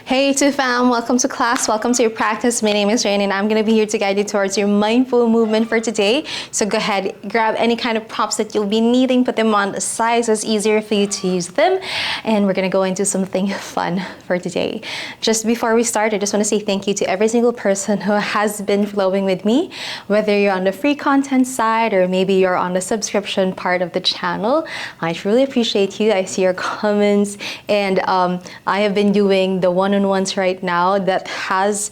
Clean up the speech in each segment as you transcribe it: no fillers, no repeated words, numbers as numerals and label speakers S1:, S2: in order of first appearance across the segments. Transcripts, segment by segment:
S1: Hey to fam, welcome to class, welcome to your practice. My name is Rain and I'm going to be here to guide you towards your mindful movement for today. So go ahead, grab any kind of props that you'll be needing, put them on the side so it's easier for you to use them. And we're going to go into something fun for today. Just before we start, I just want to say thank you to every single person who has been flowing with me, whether you're on the free content side or maybe you're on the subscription part of the channel. I truly appreciate you. I see your comments, and I have been doing the one-on-ones right now that has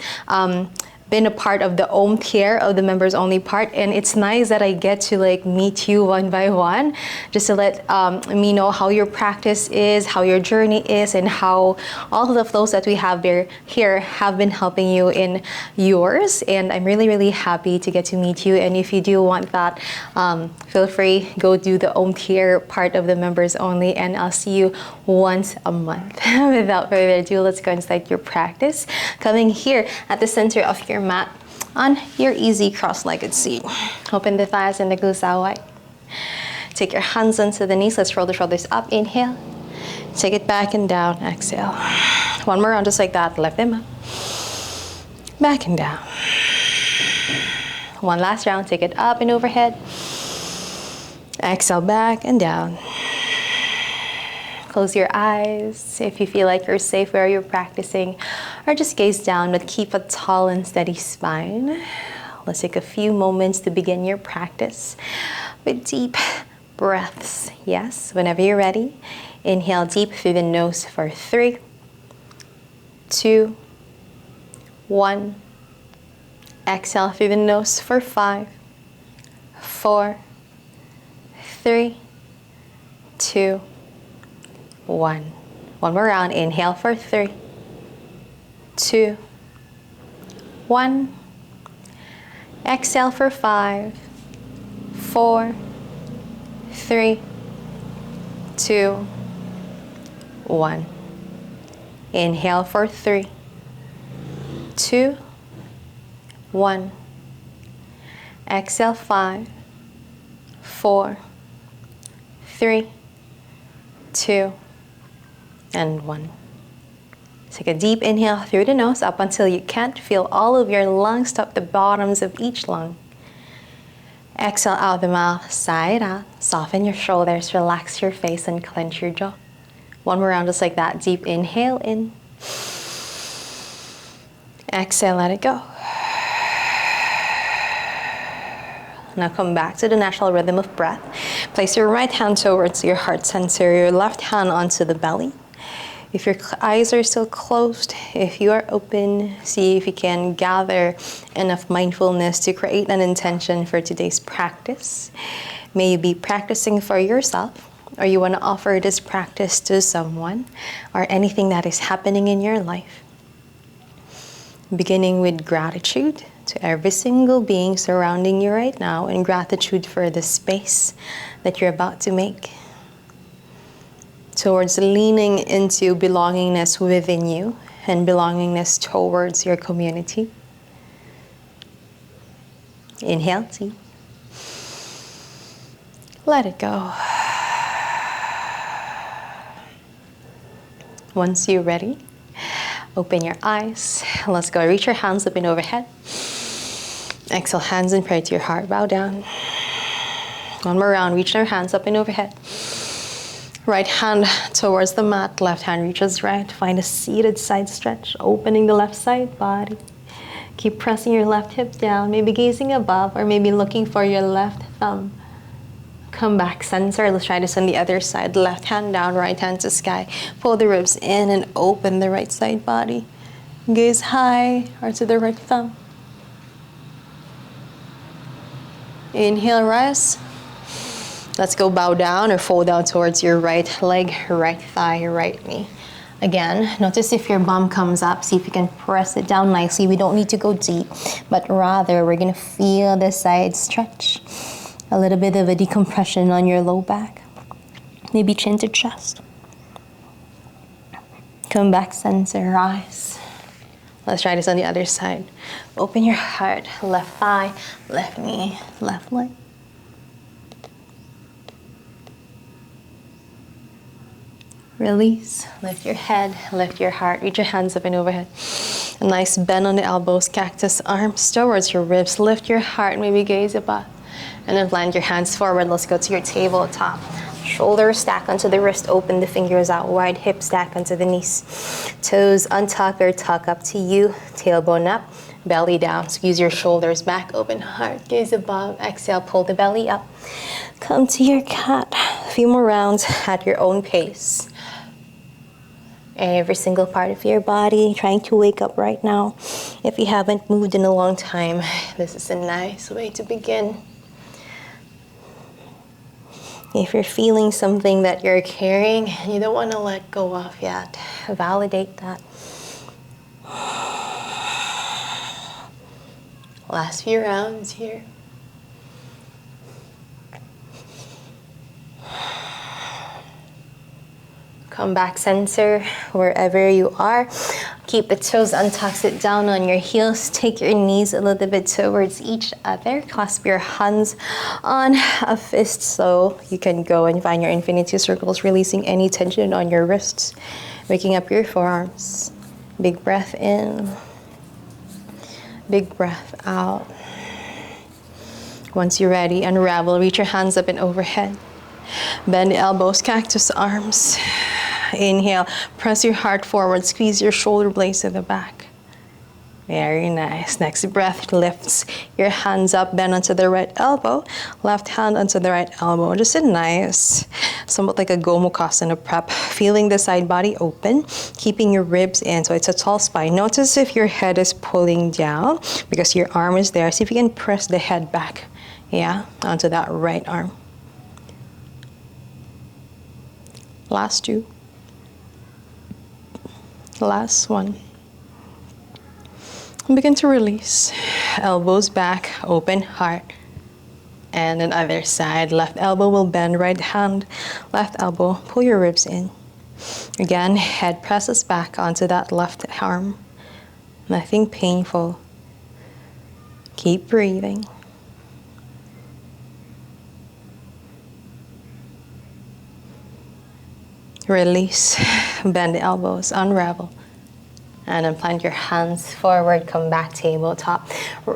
S1: been a part of the Om tier of the members only part, and it's nice that I get to like meet you one by one just to let me know how your practice is, how your journey is, and how all of the flows that we have here have been helping you in yours. And I'm really happy to get to meet you. And if you do want that, feel free, go do the Om tier part of the members only, and I'll see you once a month. Without further ado, let's go and start your practice. Coming here at the center of your mat on your easy cross-legged seat. Open the thighs and the glutes out wide. Take your hands onto the knees. Let's roll the shoulders up. Inhale. Take it back and down. Exhale. One more round just like that. Lift them up. Back and down. One last round. Take it up and overhead. Exhale, back and down. Close your eyes if you feel like you're safe where you're practicing, or just gaze down, but keep a tall and steady spine. Let's take a few moments to begin your practice with deep breaths. Yes, whenever you're ready, inhale deep through the nose for 3, 2, 1. Exhale through the nose for 5, 4, 3, 2, 1. One more round. Inhale for 3, 2, 1. Exhale for 5, 4, 3, 2, 1. Inhale for 3, 2, 1. Exhale 5, 4, 3, 2, and 1. Take a deep inhale through the nose up until you can't feel all of your lungs top the bottoms of each lung. Exhale out the mouth, side out. Soften your shoulders, relax your face, and clench your jaw. One more round just like that. Deep inhale in. Exhale, let it go. Now come back to the natural rhythm of breath. Place your right hand towards your heart center, your left hand onto the belly. If your eyes are still closed, if you are open, see if you can gather enough mindfulness to create an intention for today's practice. May you be practicing for yourself, or you want to offer this practice to someone, or anything that is happening in your life. Beginning with gratitude to every single being surrounding you right now, and gratitude for the space that you're about to make. Towards leaning into belongingness within you and belongingness towards your community. Inhale deep. Let it go. Once you're ready, open your eyes. Let's go. Reach your hands up and overhead. Exhale, hands in prayer to your heart. Bow down. One more round. Reach your hands up and overhead. Right hand towards the mat. Left hand reaches right. Find a seated side stretch. Opening the left side body. Keep pressing your left hip down. Maybe gazing above, or maybe looking for your left thumb. Come back center. Let's try this on the other side. Left hand down, right hand to sky. Pull the ribs in and open the right side body. Gaze high or to the right thumb. Inhale, rise. Let's go bow down or fold down towards your right leg, right thigh, right knee. Again, notice if your bum comes up, see if you can press it down nicely. We don't need to go deep, but rather we're gonna feel the side stretch. A little bit of a decompression on your low back. Maybe chin to chest. Come back center, rise. Let's try this on the other side. Open your heart, left thigh, left knee, left leg. Release. Lift your head, lift your heart, reach your hands up and overhead. A nice bend on the elbows, cactus arms towards your ribs. Lift your heart, maybe gaze above. And then plant your hands forward. Let's go to your tabletop. Shoulders stack onto the wrist, open the fingers out wide, hips stack onto the knees. Toes untuck or tuck up to you, tailbone up, belly down. Squeeze your shoulders back, open heart, gaze above. Exhale, pull the belly up. Come to your cat. A few more rounds at your own pace. Every single part of your body trying to wake up right now. If you haven't moved in a long time, this is a nice way to begin. If you're feeling something that you're carrying and you don't want to let go of yet, validate that. Last few rounds here. Come back center wherever you are. Keep the toes untucked, sit down on your heels. Take your knees a little bit towards each other. Clasp your hands on a fist so you can go and find your infinity circles, releasing any tension on your wrists. Waking up your forearms. Big breath in. Big breath out. Once you're ready, unravel. Reach your hands up and overhead. Bend the elbows, cactus arms. Inhale, press your heart forward, squeeze your shoulder blades to the back. Very nice. Next breath lifts your hands up, bend onto the right elbow, left hand onto the right elbow. Just a nice, somewhat like a Gomukhasana prep. Feeling the side body open, keeping your ribs in, so it's a tall spine. Notice if your head is pulling down because your arm is there. See if you can press the head back, onto that right arm. Last two. Last one. And begin to release. Elbows back, open heart. And then other side. Left elbow will bend, right hand, left elbow, pull your ribs in. Again, head presses back onto that left arm. Nothing painful. Keep breathing. Release, bend the elbows, unravel. And then plant your hands forward, come back tabletop.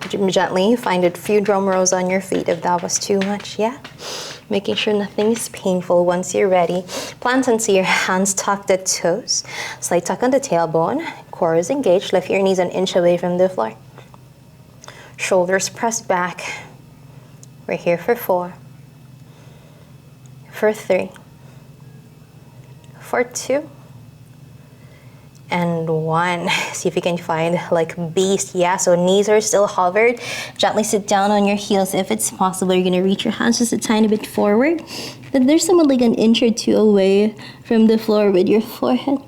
S1: Gently find a few drum rolls on your feet if that was too much, Making sure nothing is painful. Once you're ready, plant onto your hands, tuck the toes. Slight tuck on the tailbone, core is engaged. Lift your knees an inch away from the floor. Shoulders pressed back. We're here for 4, for 3, for 2, and 1. See if you can find like beast. So knees are still hovered. Gently sit down on your heels if it's possible. You're gonna reach your hands just a tiny bit forward. Then there's somewhat like an inch or two away from the floor with your forehead.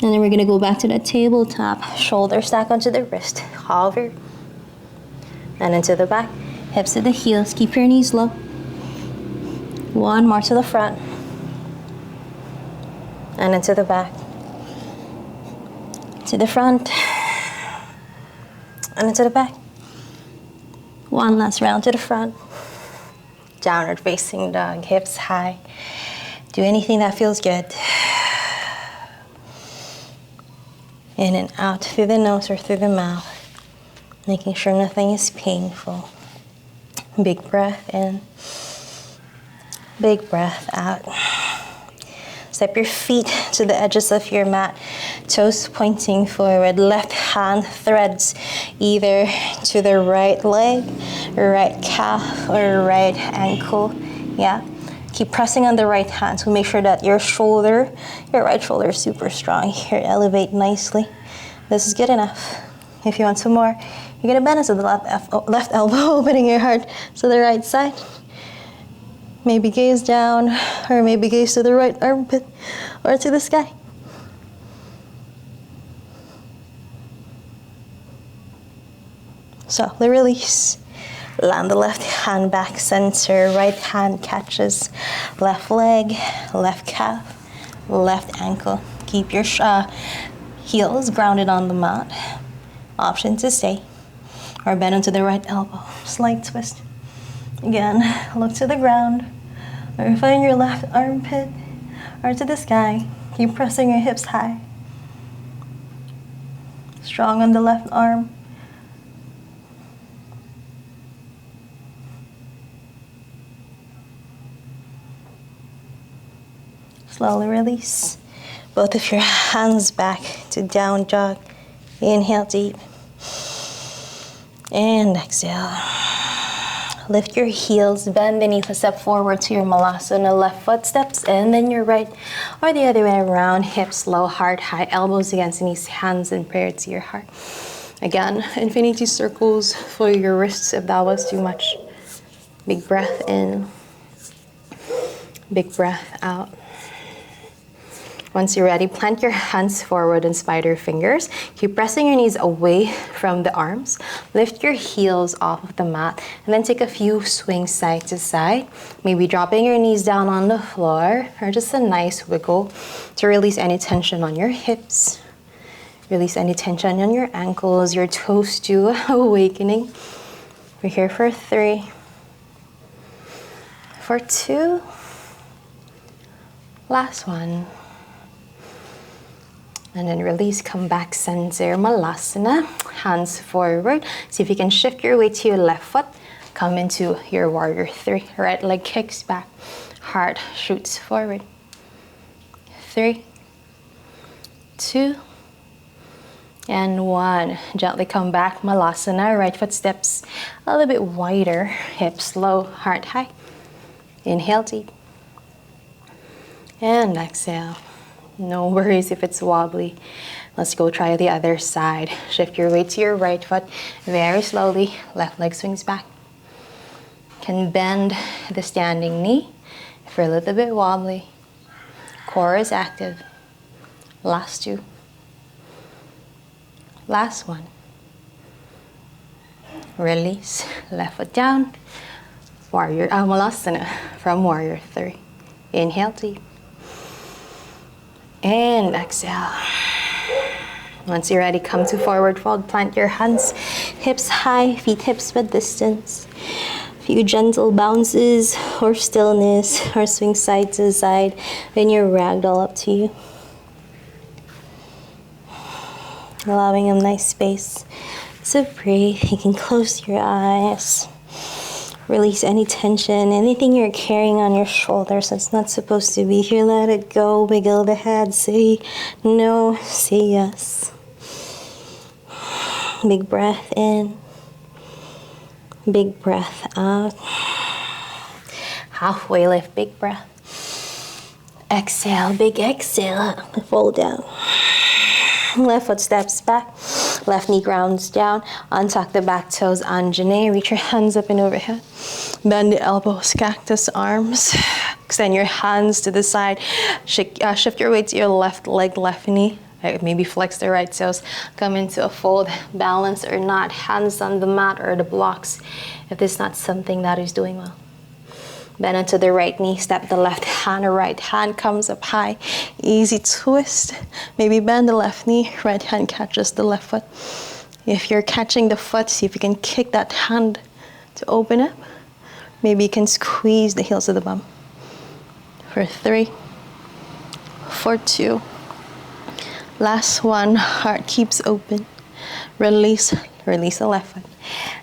S1: And then we're gonna go back to that tabletop. Shoulder stack onto the wrist. Hover. And into the back. Hips to the heels. Keep your knees low. 1 more to the front. And into the back. To the front. And into the back. 1 last round to the front. Downward facing dog. Hips high. Do anything that feels good. In and out through the nose or through the mouth. Making sure nothing is painful. Big breath in. Big breath out. Step your feet to the edges of your mat. Toes pointing forward. Left hand threads either to the right leg, right calf, or right ankle. Keep pressing on the right hand. So make sure that your right shoulder is super strong. Here, elevate nicely. This is good enough. If you want some more, you're gonna bend into the left elbow, opening your heart to the right side. Maybe gaze down, or maybe gaze to the right armpit, or to the sky. Softly release. Land the left hand back center, right hand catches left leg, left calf, left ankle. Keep your heels grounded on the mat. Option to stay, or bend into the right elbow. Slight twist. Again, look to the ground, or find your left armpit, Heart to the sky. Keep pressing your hips high. Strong on the left arm. Slowly release. Both of your hands back to down dog. Inhale deep. And exhale. Lift your heels, bend the knees, step forward to your malasana. Left foot steps and then your right, or the other way around. Hips low, heart high, elbows against knees, hands in prayer to your heart. Again, infinity circles for your wrists if that was too much. Big breath in, big breath out. Once you're ready, plant your hands forward and spider fingers. Keep pressing your knees away from the arms. Lift your heels off of the mat and then take a few swings side to side. Maybe dropping your knees down on the floor or just a nice wiggle to release any tension on your hips. Release any tension on your ankles, your toes to awakening. We're here for 3, for 2, last one. And then release, come back, center, malasana, hands forward. See if you can shift your weight to your left foot. Come into your warrior 3. Right leg kicks back, heart shoots forward. 3, 2, and 1. Gently come back, malasana, right foot steps a little bit wider, hips low, heart high. Inhale deep. And exhale. No worries if it's wobbly. Let's go try the other side. Shift your weight to your right foot very slowly. Left leg swings back. Can bend the standing knee if you're a little bit wobbly. Core is active. Last 2. Last one. Release. Left foot down. Warrior malasana from warrior 3. Inhale deep. And exhale. Once you're ready, come to forward fold. Plant your hands, hips high, feet hips width distance. A few gentle bounces or stillness or swing side to side. When you're ragdoll, up to you. Allowing a nice space to breathe. You can close your eyes. Release any tension, anything you're carrying on your shoulders that's not supposed to be here. Let it go. Wiggle the head. Say no. Say yes. Big breath in. Big breath out. Halfway lift. Big breath. Exhale. Big exhale. Fold down. Left foot steps back. Left knee grounds down. Untuck the back toes. Anjane. Reach your hands up and overhead. Bend the elbows. Cactus arms. Extend your hands to the side. Shift your weight to your left leg, left knee. Maybe flex the right toes. Come into a fold. Balance or not. Hands on the mat or the blocks if this is not something that is doing well. Bend onto the right knee, step the left hand, or right hand comes up high. Easy twist. Maybe bend the left knee, right hand catches the left foot. If you're catching the foot, see if you can kick that hand to open up. Maybe you can squeeze the heels of the bum. For 3, for 2. Last one, heart keeps open. Release the left foot.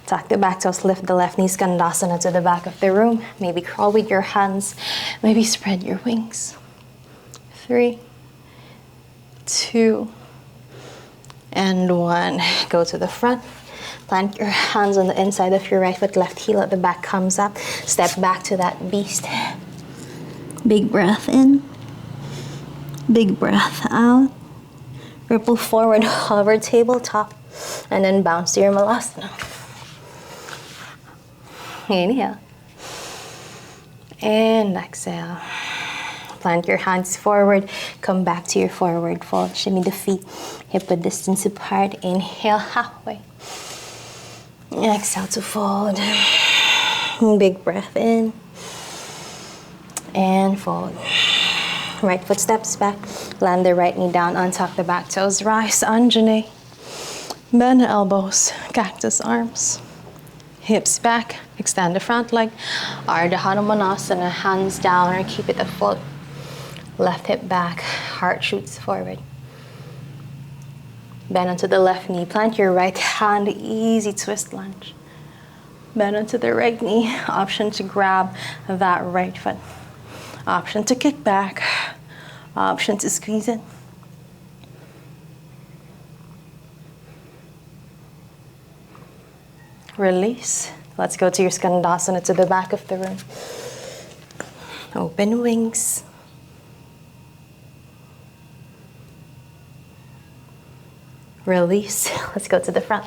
S1: Tuck the back toes, lift the left knee, skandasana to the back of the room. Maybe crawl with your hands, maybe spread your wings. 3, 2, and 1. Go to the front. Plant your hands on the inside of your right foot, left heel at the back comes up. Step back to that beast. Big breath in. Big breath out. Ripple forward, hover tabletop, and then bounce to your malasana. Inhale. And exhale. Plant your hands forward. Come back to your forward fold. Shimmy the feet, hip width distance apart. Inhale halfway. Exhale to fold. Big breath in. And fold. Right foot steps back. Land the right knee down. Untuck the back toes. Rise, Anjane. Bend the elbows. Cactus arms. Hips back. Extend the front leg. Ardha Hanumanasana. Hands down or keep it afloat. Left hip back, heart shoots forward. Bend onto the left knee, plant your right hand, easy twist lunge. Bend onto the right knee, option to grab that right foot. Option to kick back, option to squeeze it. Release. Let's go to your skandasana to the back of the room. Open wings. Release. Let's go to the front.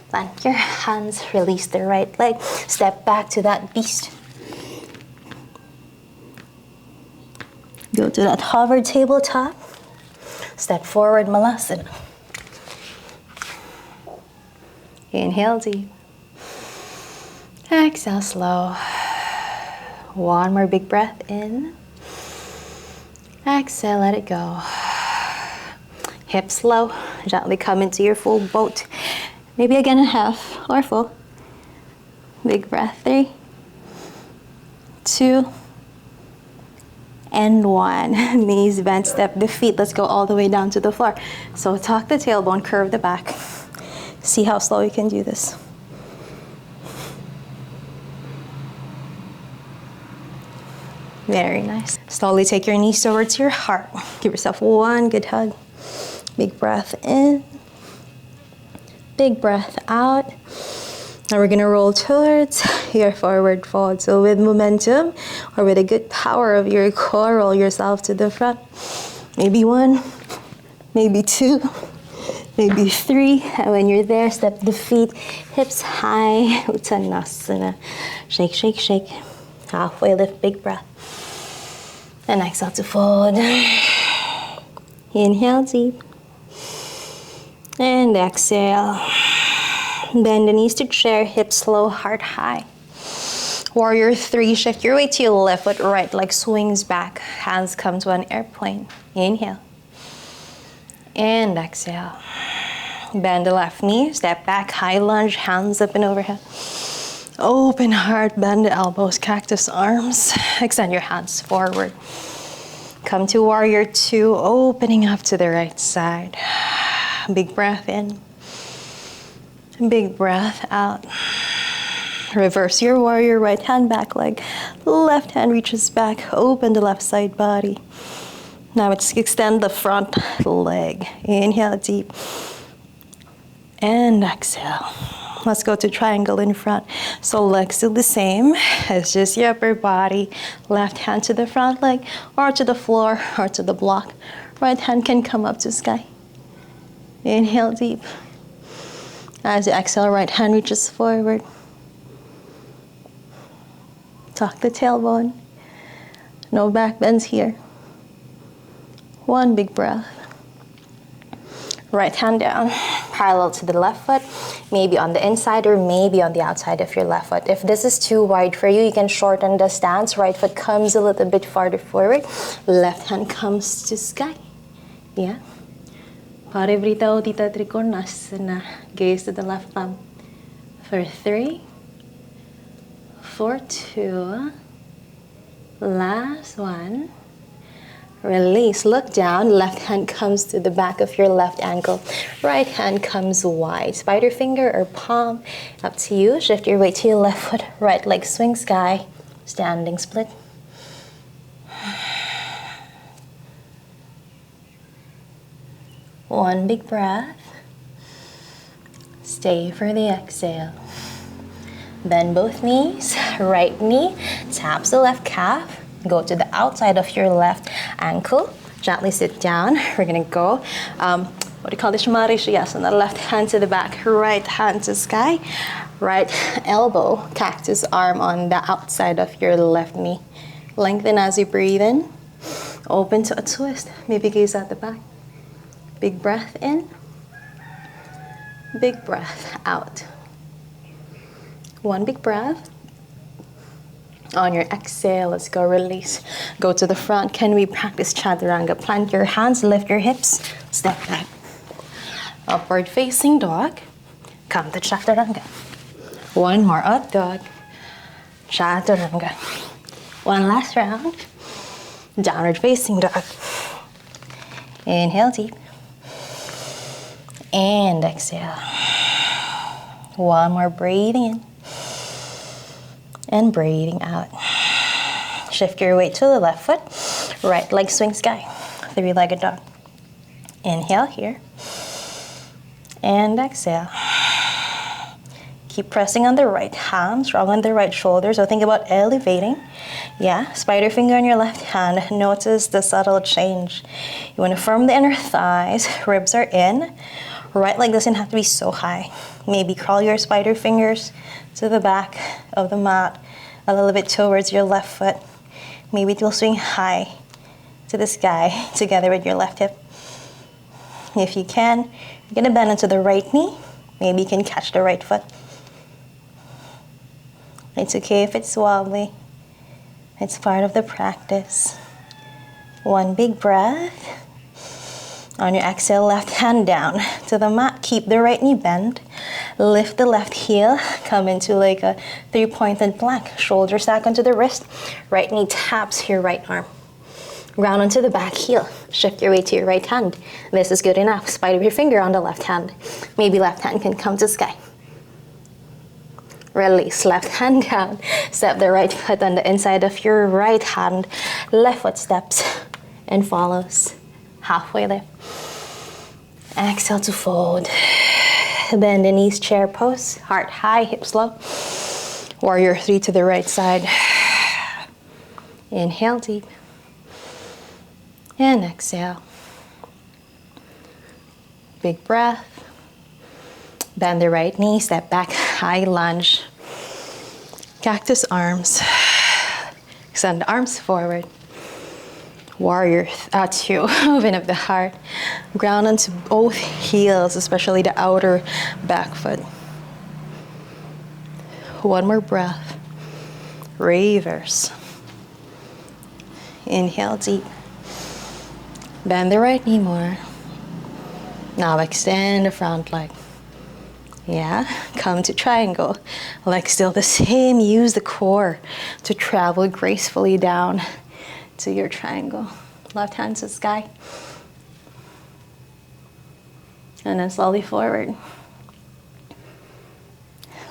S1: Plant your hands. Release the right leg. Step back to that beast. Go to that hover tabletop. Step forward, malasana. Inhale deep. Exhale slow. One more big breath in. Exhale, let it go. Hips low. Gently come into your full boat. Maybe again a half or full. Big breath. 3, 2, and 1. Knees bent, step the feet. Let's go all the way down to the floor. So tuck the tailbone, curve the back. See how slow you can do this. Very nice. Slowly take your knees towards your heart. Give yourself one good hug. Big breath in. Big breath out. Now we're gonna roll towards your forward fold. So with momentum or with a good power of your core, roll yourself to the front. Maybe 1, maybe 2, maybe 3. And when you're there, step the feet, hips high, Uttanasana. Shake, shake, shake. Halfway lift, big breath. And exhale to fold. Inhale deep. And exhale. Bend the knees to chair, hips low, heart high. Warrior 3, shift your weight to your left foot, right leg swings back. Hands come to an airplane. Inhale. And exhale. Bend the left knee, step back, high lunge, hands up and overhead. Open heart, bend the elbows, cactus arms. Extend your hands forward. Come to warrior 2, opening up to the right side. Big breath in. Big breath out. Reverse your warrior, right hand back leg. Left hand reaches back, open the left side body. Now let's extend the front leg. Inhale deep. And exhale. Let's go to triangle in front. So legs do the same. It's just your upper body. Left hand to the front leg, or to the floor, or to the block. Right hand can come up to sky. Inhale deep. As you exhale, right hand reaches forward. Tuck the tailbone. No back bends here. One big breath. Right hand down, parallel to the left foot, maybe on the inside or maybe on the outside of your left foot. If this is too wide for you, you can shorten the stance. Right foot comes a little bit farther forward. Left hand comes to sky. Yeah. Parivrita Utthita Trikonasana. Gaze to the left thumb. For 3, for 2, last one. Release, look down, left hand comes to the back of your left ankle. Right hand comes wide, spider finger or palm, up to you. Shift your weight to your left foot, right leg swing sky, standing split. One big breath. Stay for the exhale. Bend both knees, right knee taps the left calf. Go to the outside of your left ankle. Gently sit down. We're gonna go, what do you call this? Malasana. Left hand to the back, right hand to sky. Right elbow, cactus arm on the outside of your left knee. Lengthen as you breathe in. Open to a twist. Maybe gaze at the back. Big breath in. Big breath out. One big breath. On your exhale, let's go release. Go to the front. Can we practice chaturanga? Plant your hands, lift your hips, step back. Upward facing dog. Come to chaturanga. One more up dog. Chaturanga. One last round. Downward facing dog. Inhale deep. And exhale. One more, breathing in. And breathing out. Shift your weight to the left foot. Right leg swing sky. Three-legged dog. Inhale here. And exhale. Keep pressing on the right hand, strong on the right shoulder. So think about elevating. Yeah, spider finger on your left hand. Notice the subtle change. You want to firm the inner thighs. Ribs are in. Right leg doesn't have to be so high. Maybe crawl your spider fingers to the back of the mat, a little bit towards your left foot. Maybe it will swing high to the sky together with your left hip. If you can, you're gonna bend into the right knee. Maybe you can catch the right foot. It's okay if it's wobbly. It's part of the practice. One big breath. On your exhale, left hand down to the mat. Keep the right knee bent. Lift the left heel. Come into like a three-pointed plank. Shoulder stack onto the wrist. Right knee taps your right arm. Ground onto the back heel. Shift your weight to your right hand. This is good enough. Spider your finger on the left hand. Maybe left hand can come to sky. Release, left hand down. Step the right foot on the inside of your right hand. Left foot steps and follows. Halfway there. Exhale to fold. Bend the knees, chair pose. Heart high, hips low. Warrior three to the right side. Inhale deep. And exhale. Big breath. Bend the right knee, step back, high lunge. Cactus arms. Extend the arms forward. Warrior two, open up the heart. Ground onto both heels, especially the outer back foot. One more breath. Reverse. Inhale deep. Bend the right knee more. Now extend the front leg. Yeah, come to triangle. Leg still the same. Use the core to travel gracefully down to your triangle. Left hand to sky. And then slowly forward.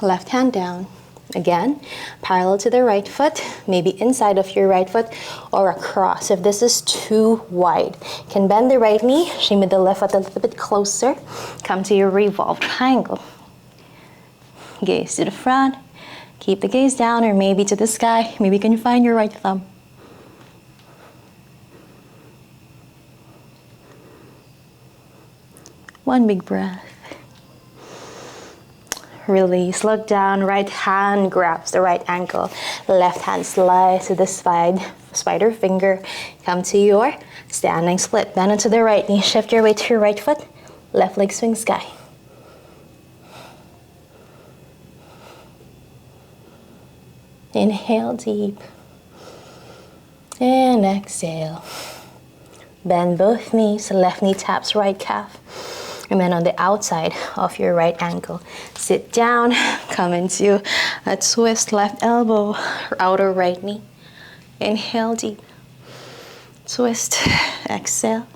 S1: Left hand down. Again, parallel to the right foot, maybe inside of your right foot or across. If this is too wide, you can bend the right knee, shimmy the left foot a little bit closer. Come to your revolved triangle. Gaze to the front. Keep the gaze down or maybe to the sky. Maybe you can find your right thumb. One big breath. Release, look down, right hand grabs the right ankle. Left hand slides to the side, spider finger. Come to your standing split. Bend into the right knee, shift your weight to your right foot. Left leg swing sky. Inhale deep. And exhale. Bend both knees, left knee taps right calf. And then on the outside of your right ankle, sit down, come into a twist, left elbow, outer right knee. Inhale deep, twist, exhale.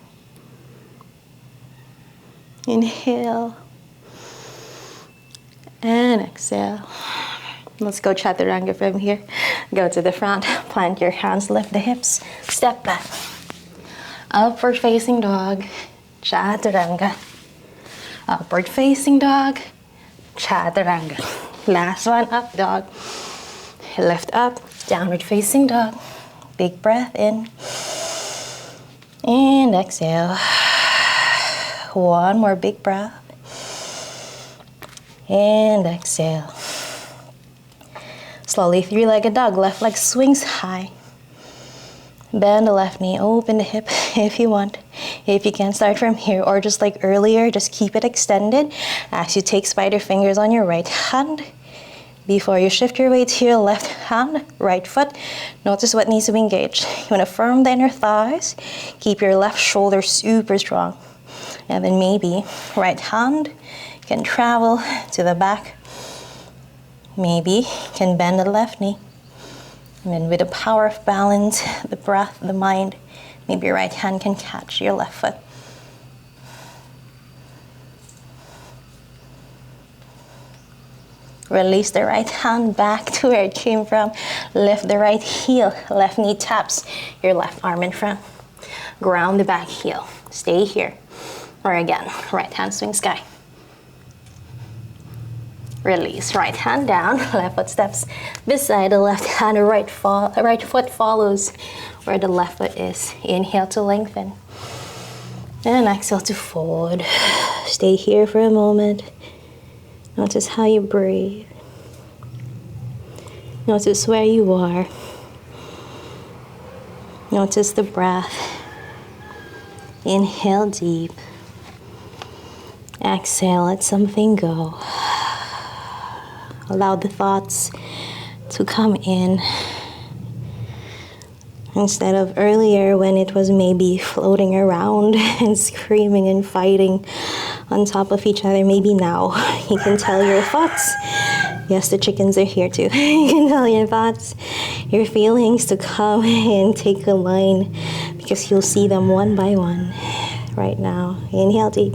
S1: Inhale, and exhale. Let's go chaturanga from here. Go to the front, plant your hands, lift the hips, step back. Upward facing dog, chaturanga. Upward facing dog, chaturanga. Last one, up dog. Lift up, downward facing dog. Big breath in. And exhale. One more big breath. And exhale. Slowly, three-legged dog. Left leg swings high. Bend the left knee, open the hip if you want. If you can, start from here, or just like earlier, just keep it extended as you take spider fingers on your right hand. Before you shift your weight to your left hand, right foot, notice what needs to be engaged. You want to firm the inner thighs, keep your left shoulder super strong. And then maybe right hand can travel to the back. Maybe can bend the left knee. And then with the power of balance, the breath, the mind, maybe your right hand can catch your left foot. Release the right hand back to where it came from. Lift the right heel. Left knee taps your left arm in front. Ground the back heel. Stay here. Or again, right hand swing sky. Release, right hand down, left foot steps beside the left hand, right foot follows where the left foot is. Inhale to lengthen. And exhale to fold. Stay here for a moment. Notice how you breathe. Notice where you are. Notice the breath. Inhale deep. Exhale, let something go. Allow the thoughts to come in. Instead of earlier when it was maybe floating around and screaming and fighting on top of each other, maybe now you can tell your thoughts. Yes, the chickens are here too. You can tell your thoughts, your feelings to come and take a line because you'll see them one by one right now. Inhale deep.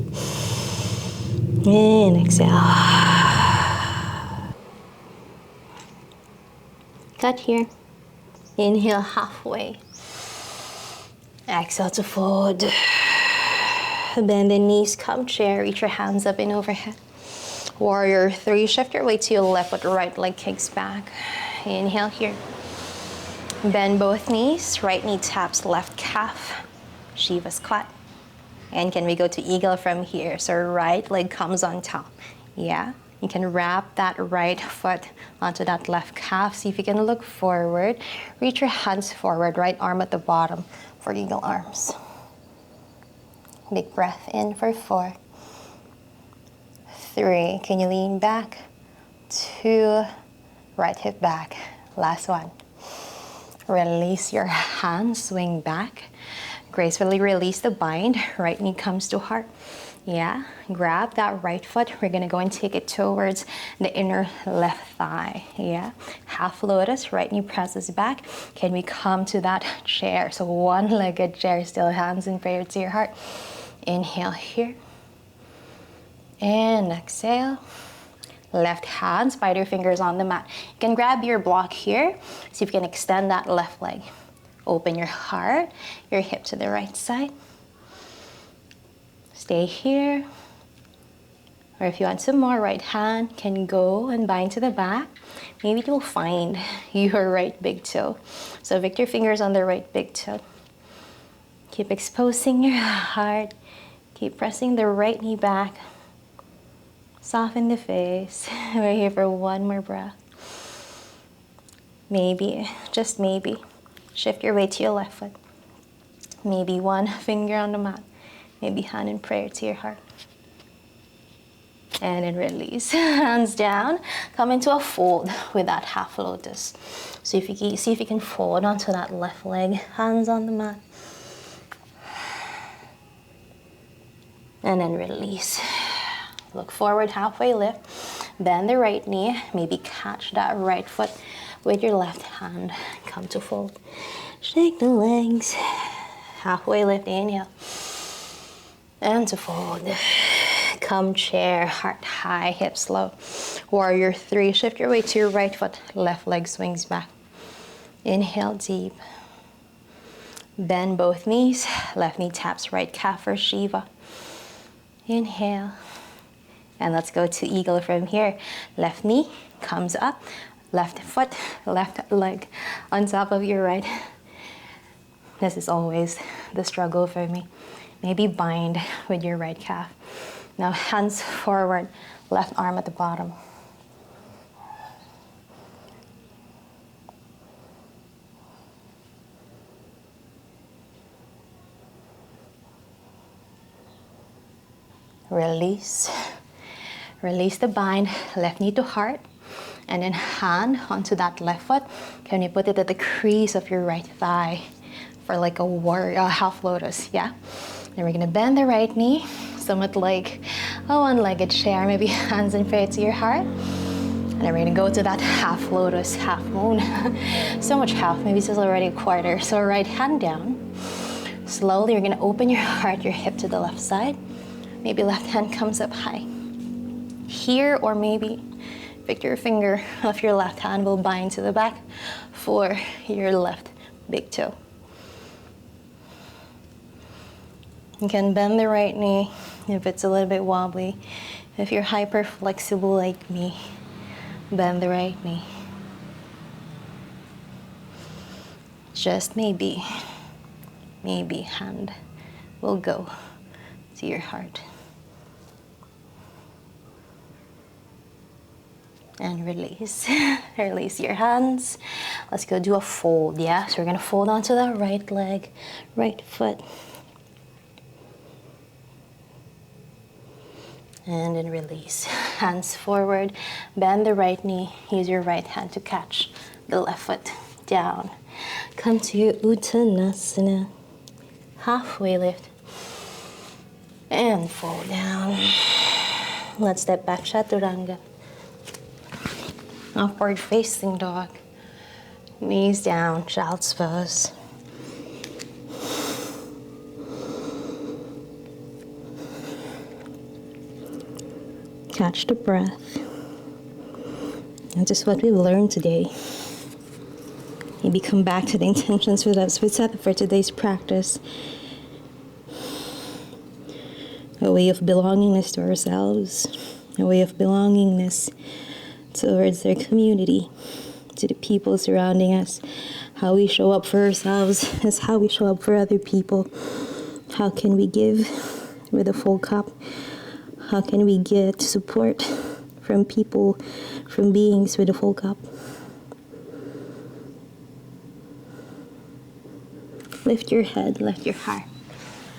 S1: And exhale. Cut here. Inhale halfway. Exhale to fold. Bend the knees, come chair, reach your hands up and overhead. Warrior 3, shift your weight to your left foot, right leg kicks back. Inhale here. Bend both knees, right knee taps left calf. Shiva squat. And can we go to eagle from here? So right leg comes on top. Yeah. You can wrap that right foot onto that left calf. See if you can look forward. Reach your hands forward, right arm at the bottom for eagle arms. Big breath in for 4, 3. Can you lean back? 2, right hip back. Last one. Release your hands, swing back. Gracefully release the bind. Right knee comes to heart. Yeah, grab that right foot. We're gonna go and take it towards the inner left thigh. Yeah, half lotus, right knee presses back. Can we come to that chair? So one-legged chair, still hands in prayer to your heart. Inhale here. And exhale. Left hand, spider fingers on the mat. You can grab your block here. See if you can extend that left leg. Open your heart, your hip to the right side. Stay here. Or if you want some more, right hand can go and bind to the back. Maybe you'll find your right big toe. So Victor fingers on the right big toe. Keep exposing your heart. Keep pressing the right knee back. Soften the face. We're here for one more breath. Maybe, just maybe, shift your weight to your left foot. Maybe one finger on the mat. Maybe hand in prayer to your heart. And then release. Hands down. Come into a fold with that half lotus. So if you see if you can fold onto that left leg. Hands on the mat. And then release. Look forward, halfway lift. Bend the right knee. Maybe catch that right foot with your left hand. Come to fold. Shake the legs. Halfway lift, inhale. And to fold. Come chair, heart high, hips low. Warrior 3, shift your weight to your right foot. Left leg swings back. Inhale deep. Bend both knees. Left knee taps right calf for Shiva. Inhale. And let's go to eagle from here. Left knee comes up. Left foot, left leg on top of your right. This is always the struggle for me. Maybe bind with your right calf. Now hands forward, left arm at the bottom. Release. Release the bind, left knee to heart. And then hand onto that left foot. Can you put it at the crease of your right thigh for like a warrior, half lotus, yeah? Then we're gonna bend the right knee, somewhat like a one-legged chair, maybe hands in prayer to your heart. And then we're gonna go to that half lotus, half moon. So much half, maybe this is already a quarter. So right hand down. Slowly, you're gonna open your heart, your hip to the left side. Maybe left hand comes up high. Here, or maybe pick your finger of your left hand will bind to the back for your left big toe. You can bend the right knee if it's a little bit wobbly. If you're hyper flexible like me, bend the right knee. Just maybe hand will go to your heart. And release. Release your hands. Let's go do a fold, yeah? So we're gonna fold onto that right leg, right foot. And then release. Hands forward, bend the right knee, use your right hand to catch the left foot down. Come to your Uttanasana. Halfway lift. And fold down. Let's step back, Chaturanga. Upward facing dog. Knees down, child's pose. Catch the breath. And just what we've learned today. Maybe come back to the intentions we set for today's practice. A way of belongingness to ourselves. A way of belongingness towards our community, to the people surrounding us. How we show up for ourselves is how we show up for other people. How can we give with a full cup? How can we get support from people, from beings with a full cup? Lift your head, lift your heart.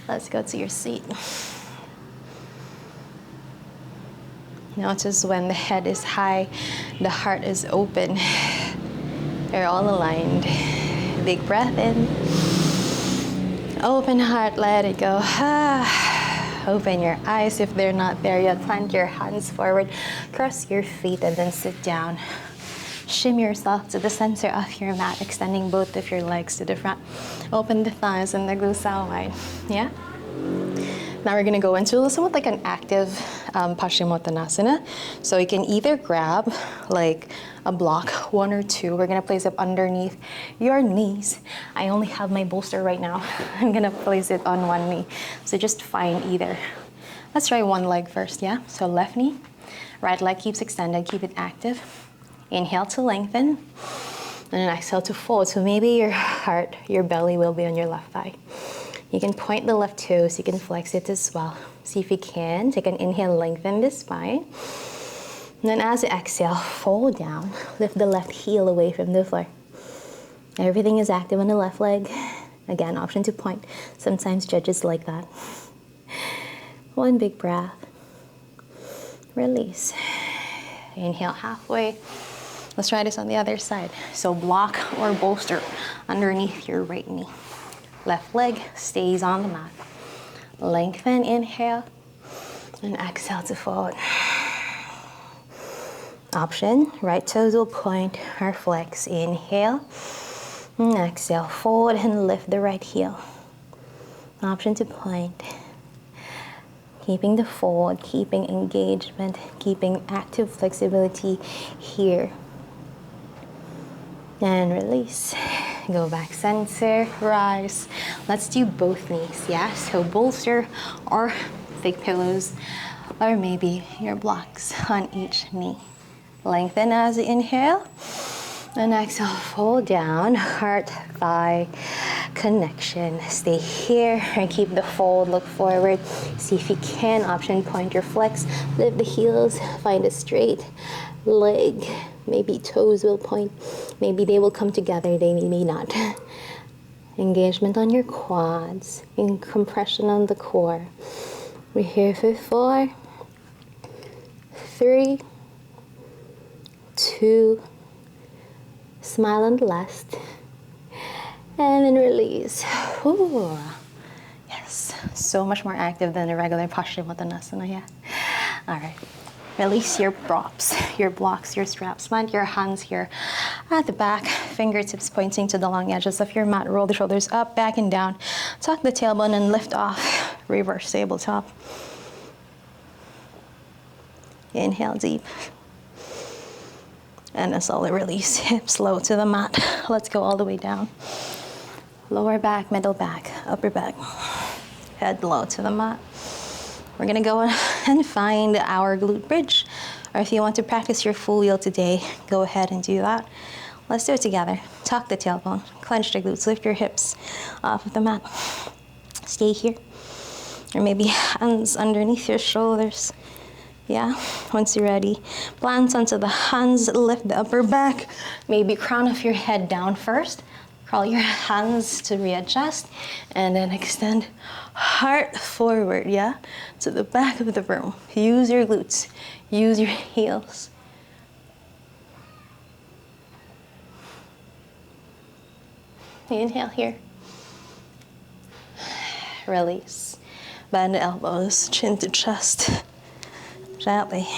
S1: Let's go to your seat. Notice when the head is high, the heart is open. They're all aligned. Big breath in. Open heart, let it go. Open your eyes if they're not there yet. Plant your hands forward. Cross your feet and then sit down. Shim yourself to the center of your mat, extending both of your legs to the front. Open the thighs and the glutes out wide. Yeah? Now we're gonna go into somewhat like an active Paschimottanasana. So you can either grab like a block, one or two. We're gonna place it underneath your knees. I only have my bolster right now. I'm gonna place it on one knee. So just find either. Let's try one leg first, yeah? So left knee, right leg keeps extended, keep it active. Inhale to lengthen, and then exhale to fold. So maybe your heart, your belly will be on your left thigh. You can point the left toes, you can flex it as well. See if you can. Take an inhale, lengthen the spine. And then as you exhale, fold down. Lift the left heel away from the floor. Everything is active on the left leg. Again, option to point. Sometimes judges like that. One big breath. Release. Inhale halfway. Let's try this on the other side. So block or bolster underneath your right knee. Left leg stays on the mat. Lengthen, inhale, and exhale to fold. Option, right toes will point or flex. Inhale, and exhale, fold and lift the right heel. Option to point. Keeping the fold, keeping engagement, keeping active flexibility here. And release. Go back center, rise. Let's do both knees, yeah? So bolster or fake pillows, or maybe your blocks on each knee. Lengthen as you inhale, and exhale, fold down, heart, thigh connection. Stay here and keep the fold, look forward. See if you can, option point or flex. Lift the heels, find a straight leg. Maybe toes will point, maybe they will come together, they may not. Engagement on your quads, and compression on the core. We're here for 4, 3, 2, smile on the last, and then release. Ooh. Yes, so much more active than a regular Paschimottanasana, yeah? All right. Release your props, your blocks, your straps. Plant your hands here at the back, fingertips pointing to the long edges of your mat. Roll the shoulders up, back and down. Tuck the tailbone and lift off. Reverse tabletop. Inhale deep. And a solid release. Hips low to the mat. Let's go all the way down. Lower back, middle back, upper back. Head low to the mat. We're gonna go and find our glute bridge. Or if you want to practice your full wheel today, go ahead and do that. Let's do it together. Tuck the tailbone, clench the glutes, lift your hips off of the mat. Stay here. Or maybe hands underneath your shoulders. Yeah, once you're ready, plant onto the hands, lift the upper back. Maybe crown of your head down first. Crawl your hands to readjust, and then extend heart forward, yeah? To the back of the room. Use your glutes, use your heels. Inhale here. Release. Bend the elbows, chin to chest. Gently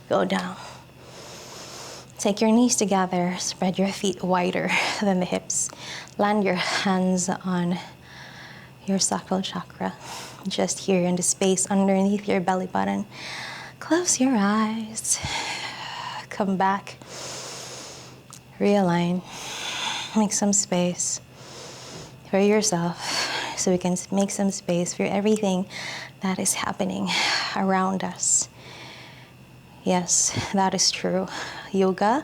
S1: go down. Take your knees together, spread your feet wider than the hips. Land your hands on your sacral chakra, just here in the space underneath your belly button. Close your eyes. Come back. Realign. Make some space for yourself so we can make some space for everything that is happening around us. Yes, that is true. Yoga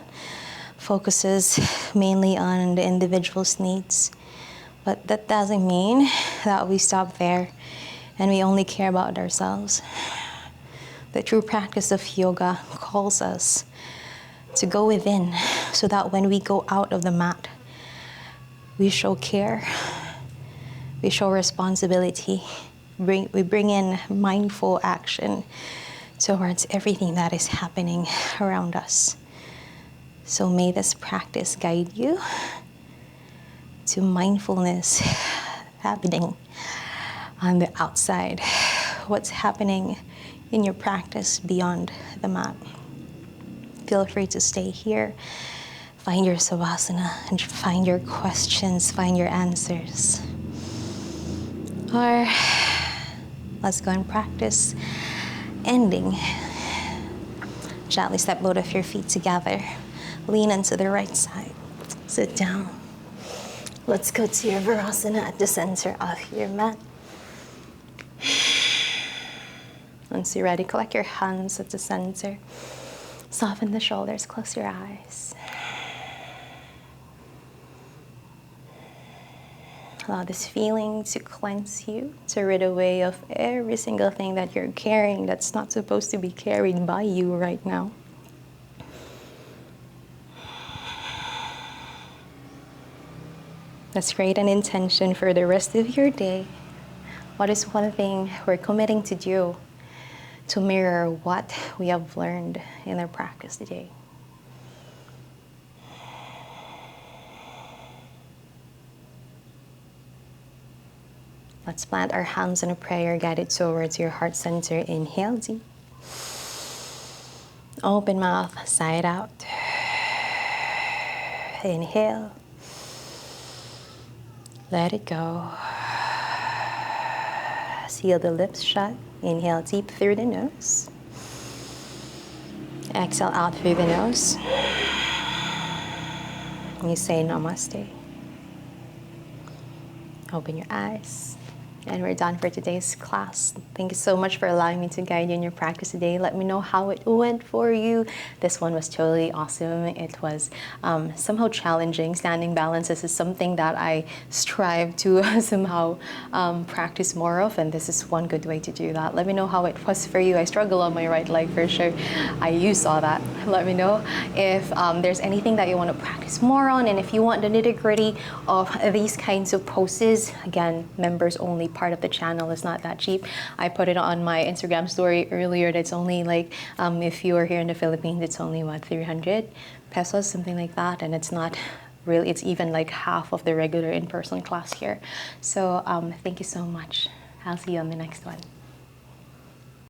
S1: focuses mainly on the individual's needs, but that doesn't mean that we stop there and we only care about ourselves. The true practice of yoga calls us to go within so that when we go out of the mat, we show care, we show responsibility, we bring in mindful action towards everything that is happening around us. So may this practice guide you to mindfulness happening on the outside. What's happening in your practice beyond the mat. Feel free to stay here. Find your savasana and find your questions, find your answers. Or let's go and practice ending. Gently step both of your feet together. Lean into the right side. Sit down. Let's go to your Virasana at the center of your mat. Once you're ready, collect your hands at the center. Soften the shoulders, close your eyes. Allow this feeling to cleanse you, to rid away of every single thing that you're carrying that's not supposed to be carried by you right now. Let's create an intention for the rest of your day. What is one thing we're committing to do to mirror what we have learned in our practice today? Let's plant our hands in a prayer guided towards your heart center. Inhale deep. Open mouth, side out. Inhale. Let it go. Seal the lips shut. Inhale deep through the nose. Exhale out through the nose. You say namaste. Open your eyes. And we're done for today's class. Thank you so much for allowing me to guide you in your practice today. Let me know how it went for you. This one was totally awesome. It was somehow challenging. Standing balances is something that I strive to somehow practice more of, and this is one good way to do that. Let me know how it was for you. I struggle on my right leg for sure. You saw that. Let me know if there's anything that you want to practice more on, and if you want the nitty-gritty of these kinds of poses, again, members only part of the channel. Is not that cheap. I put it on my Instagram story earlier. That's only like, if you are here in the Philippines, it's only what, 300 pesos, something like that. And it's not really, it's even like half of the regular in-person class here. So thank you so much. I'll see you on the next one.